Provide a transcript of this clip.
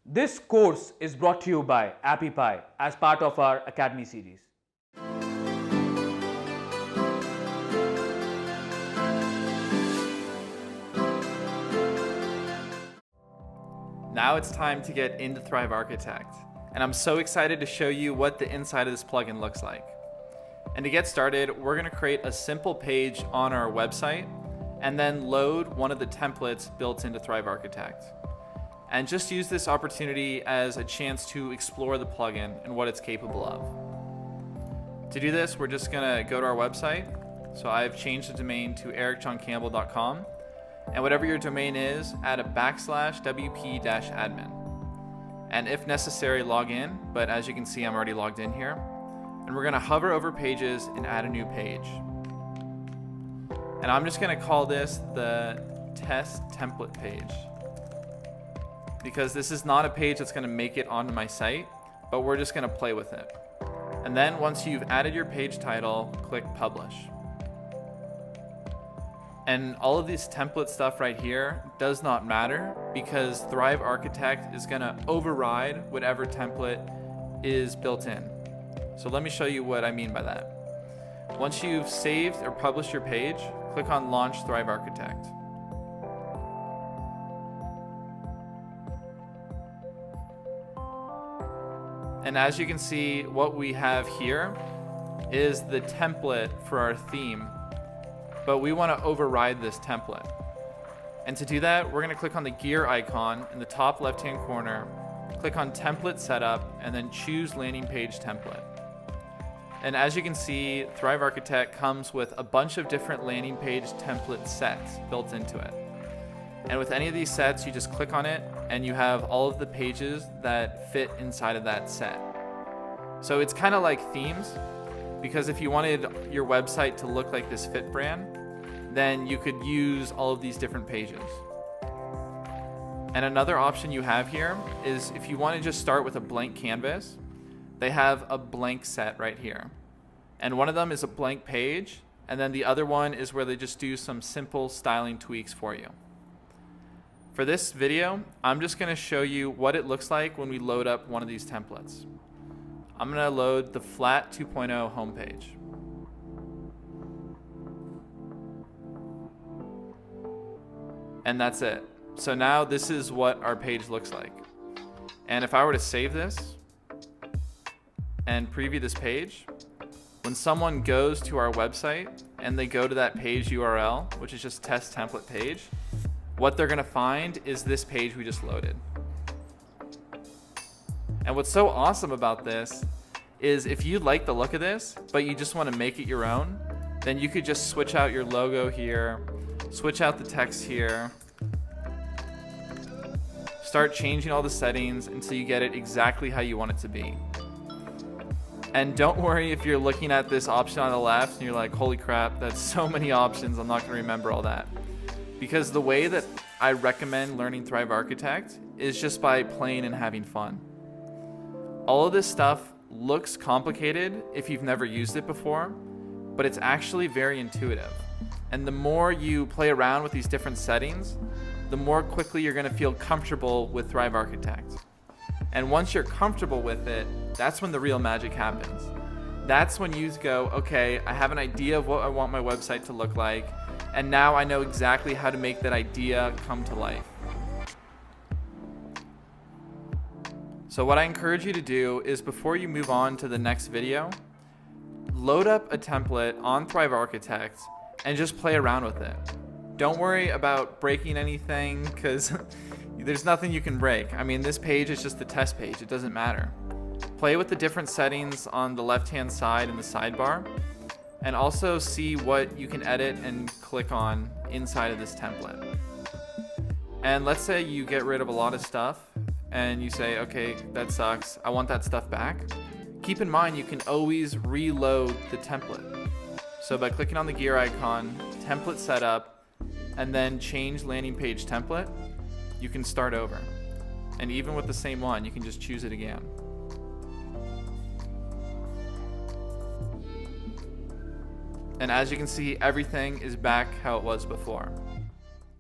This course is brought to you by AppyPie as part of our Academy series. Now it's time to get into Thrive Architect, and I'm so excited to show you what the inside of this plugin looks like. And to get started, we're going to create a simple page on our website and then load one of the templates built into Thrive Architect. And just use this opportunity as a chance to explore the plugin and what it's capable of. To do this, we're just going to go to our website. So I've changed the domain to ericjohncampbell.com. And whatever your domain is, add a /wp-admin. And if necessary, log in, but as you can see, I'm already logged in here. And we're gonna hover over pages and add a new page. And I'm just gonna call this the test template page, because this is not a page that's gonna make it onto my site, but we're just gonna play with it. And then once you've added your page title, click publish. And all of this template stuff right here does not matter, because Thrive Architect is gonna override whatever template is built in. So let me show you what I mean by that. Once you've saved or published your page, click on Launch Thrive Architect. And as you can see, what we have here is the template for our theme, but we want to override this template. And to do that, we're going to click on the gear icon in the top left-hand corner, click on Template Setup, and then choose Landing Page Template. And as you can see, Thrive Architect comes with a bunch of different landing page template sets built into it. And with any of these sets, you just click on it, and you have all of the pages that fit inside of that set. So it's kind of like themes, because if you wanted your website to look like this fit brand, then you could use all of these different pages. And another option you have here is if you want to just start with a blank canvas, they have a blank set right here. And one of them is a blank page, and then the other one is where they just do some simple styling tweaks for you. For this video, I'm just going to show you what it looks like when we load up one of these templates. I'm going to load the Flat 2.0 homepage. And that's it. So now this is what our page looks like. And if I were to save this and preview this page, when someone goes to our website and they go to that page URL, which is just test template page, what they're going to find is this page we just loaded. And what's so awesome about this is if you like the look of this, but you just want to make it your own, then you could just switch out your logo here, switch out the text here, start changing all the settings until you get it exactly how you want it to be. And don't worry if you're looking at this option on the left and you're like, holy crap, that's so many options, I'm not going to remember all that. Because the way that I recommend learning Thrive Architect is just by playing and having fun. All of this stuff looks complicated if you've never used it before, but it's actually very intuitive. And the more you play around with these different settings, the more quickly you're going to feel comfortable with Thrive Architect. And once you're comfortable with it, that's when the real magic happens. That's when you go, okay, I have an idea of what I want my website to look like, and now I know exactly how to make that idea come to life. So what I encourage you to do is, before you move on to the next video, load up a template on Thrive Architect and just play around with it. Don't worry about breaking anything, because there's nothing you can break. I mean, this page is just the test page, it doesn't matter. Play with the different settings on the left-hand side in the sidebar, and also see what you can edit and click on inside of this template. And let's say you get rid of a lot of stuff and you say, okay, that sucks, I want that stuff back. Keep in mind you can always reload the template. So by clicking on the gear icon, template setup, and then change landing page template, you can start over. And even with the same one, you can just choose it again. And as you can see, everything is back how it was before.